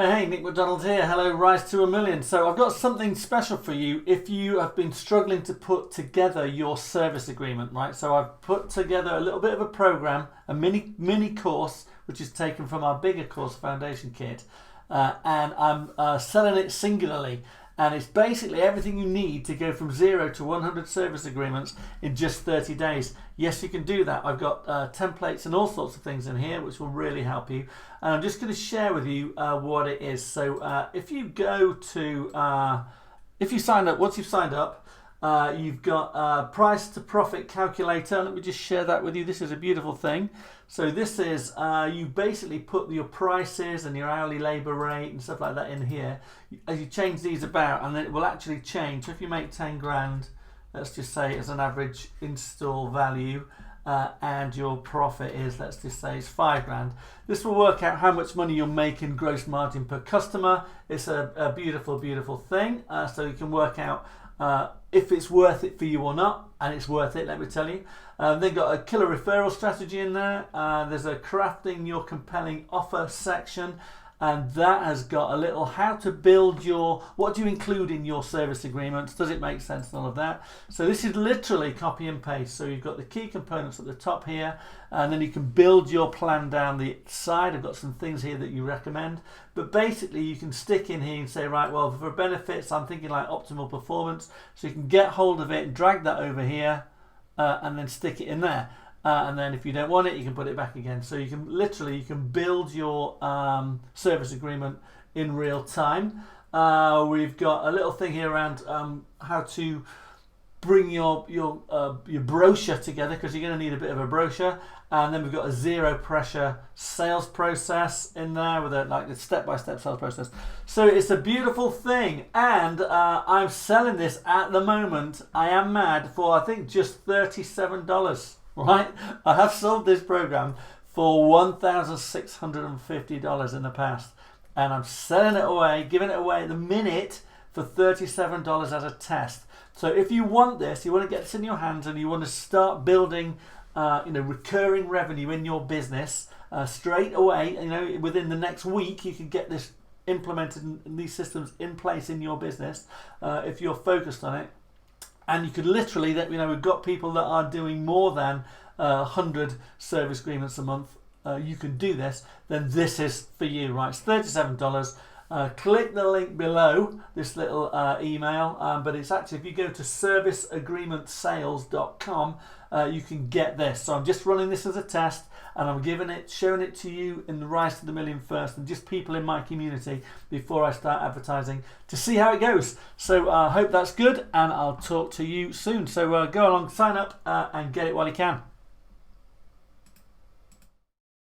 Hey, Nick McDonald here. Hello, Rise to a Million. So I've got something special for you if you have been struggling to put together your service agreement, right? So I've put together a little bit of a program, a mini course, which is taken from our bigger course foundation kit, and I'm selling it singularly. And it's basically everything you need to go from 0 to 100 service agreements in just 30 days. Yes, you can do that. I've got templates and all sorts of things in here which will really help you. And I'm just going to share with you what it is. So if you go to, if you sign up, once you've signed up, you've got a price to profit calculator. Let me just share that with you. This is a beautiful thing. So this is, you basically put your prices and your hourly labor rate and stuff like that in here. As you change these about, and then it will actually change. So if you make 10 grand, let's just say as an average install value, and your profit is, let's just say it's 5 grand. This will work out how much money you're making gross margin per customer. It's a beautiful, beautiful thing. So you can work out if it's worth it for you or not, and it's worth it, let me tell you. They've got a killer referral strategy in there. There's a crafting your compelling offer section, and that has got a little how to build your, what do you include in your service agreements, does it make sense and all of that. So this is literally copy and paste. So you've got the key components at the top here, and then you can build your plan down the side. I've got some things here that you recommend, but basically you can stick in here and say, right, well, for benefits I'm thinking like optimal performance, so you can get hold of it and drag that over here and then stick it in there. And then if you don't want it, you can put it back again. So you can literally, you can build your service agreement in real time. We've got a little thing here around how to bring your brochure together, because you're going to need a bit of a brochure. And then we've got a zero pressure sales process in there with a step-by-step sales process. So it's a beautiful thing, and I'm selling this at the moment. I am mad for I think just $37. Right, I have sold this program for $1,650 in the past, and I'm selling it away, giving it away at the minute for $37 as a test. So if you want this, you want to get this in your hands, and you want to start building, recurring revenue in your business straight away. Within the next week, you can get this implemented and these systems in place in your business if you're focused on it. And you could literally, we've got people that are doing more than 100 service agreements a month. You can do this, then this is for you, right? It's $37. Click the link below this little email, but it's actually, if you go to serviceagreementsales.com, you can get this. So I'm just running this as a test, and I'm showing it to you in the Rise to the Million first, and just people in my community before I start advertising to see how it goes. So I hope that's good, and I'll talk to you soon. So go along, sign up, and get it while you can.